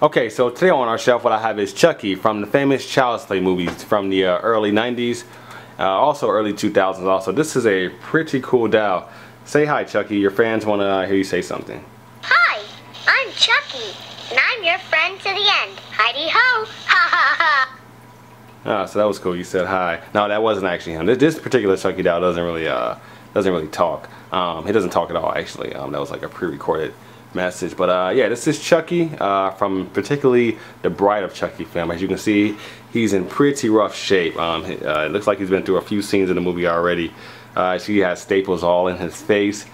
Okay, so today on our shelf what I have is Chucky from the famous Child's Play movies from the early 90s, also early 2000s also. This is a pretty cool doll. Say hi, Chucky. Your fans want to hear you say something. Hi, I'm Chucky, and I'm your friend to the end. Heidi-ho! Ha ha ha! Oh, so that was cool. You said hi. No, that wasn't actually him. This particular Chucky doll doesn't really talk. He doesn't talk at all, actually. That was like a pre-recorded message. But yeah, this is Chucky from particularly the Bride of Chucky film. As you can see, he's in pretty rough shape. It looks like he's been through a few scenes in the movie already. He has staples all in his face.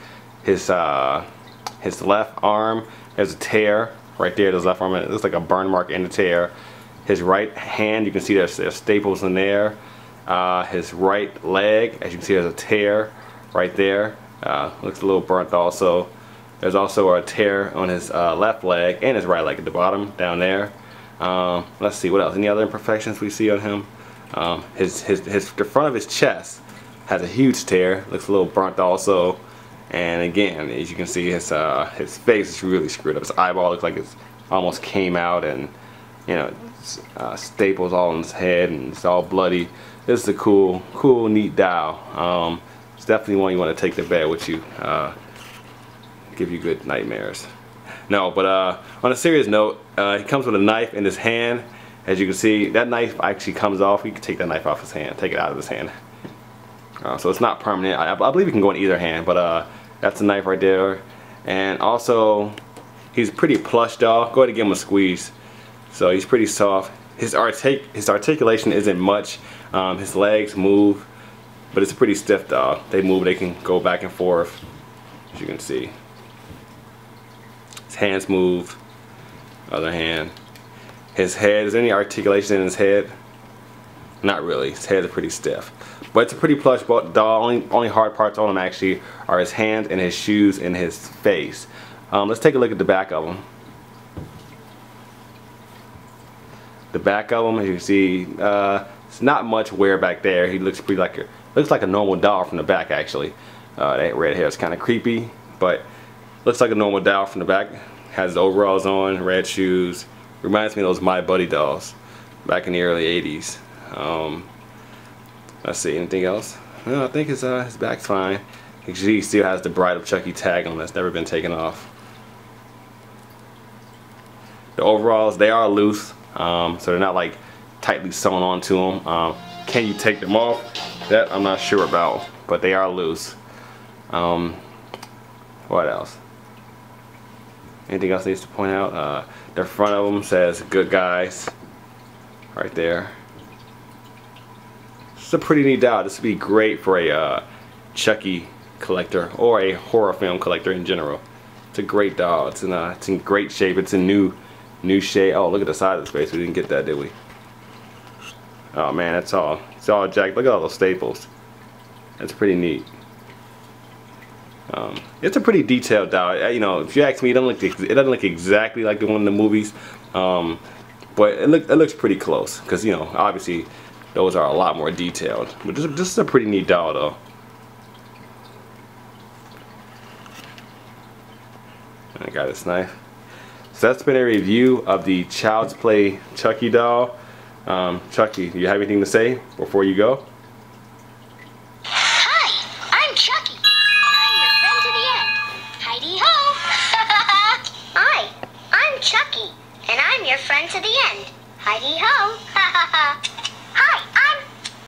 His left arm has a tear right there. His left arm, it looks like a burn mark in the tear. His right hand, you can see there's staples in there. His right leg, as you can see, there's a tear right there. Looks a little burnt also. There's also a tear on his left leg and his right leg at the bottom down there. Let's see what else. Any other imperfections we see on him? The front of his chest has a huge tear. Looks a little burnt also. And again, as you can see, his face is really screwed up. His eyeball looks like it's almost came out, and you know, staples all in his head, and it's all bloody. This is a cool, neat doll. It's definitely one you want to take to bed with you. Give you good nightmares. No, but on a serious note, he comes with a knife in his hand. As you can see, that knife actually comes off. You can take that knife off his hand, take it out of his hand. So it's not permanent. I believe it can go in either hand, but that's a knife right there. And also, he's a pretty plush doll. Go ahead and give him a squeeze. So he's pretty soft. His articulation isn't much. His legs move, but it's a pretty stiff doll. They move, they can go back and forth, as you can see. His hands move, other hand. His head, is there any articulation in his head? Not really, his head is pretty stiff. But it's a pretty plush doll. Only hard parts on him actually are his hands and his shoes and his face. Let's take a look at the back of him. The back of him, as you can see, it's not much wear back there. He looks pretty looks like a normal doll from the back actually. That red hair is kind of creepy, but looks like a normal doll from the back. Has the overalls on, red shoes. Reminds me of those My Buddy dolls back in the early 80s. Let's see, anything else? No, I think his back's fine. He still has the Bride of Chucky tag on him that's never been taken off. The overalls, they are loose, so they're not like tightly sewn onto them. Can you take them off? That I'm not sure about, but they are loose. What else? Anything else needs to point out? The front of them says "Good Guys" right there. It's a pretty neat doll. This would be great for a Chucky collector or a horror film collector in general. It's a great doll. It's in great shape. It's in new shape. Oh, look at the side of his face. We didn't get that, did we? Oh man, it's all jacked. Look at all those staples. That's pretty neat. It's a pretty detailed doll. You know, if you ask me, it doesn't look exactly like the one in the movies, but it looks pretty close. Because you know, obviously, those are a lot more detailed. But this is a pretty neat doll, though. I got this knife. So that's been a review of the Child's Play Chucky doll. Chucky, do you have anything to say before you go? Hi, I'm Chucky, and I'm your friend to the end. Heidi-ho! Hi, I'm Chucky, and I'm your friend to the end. Heidi-ho!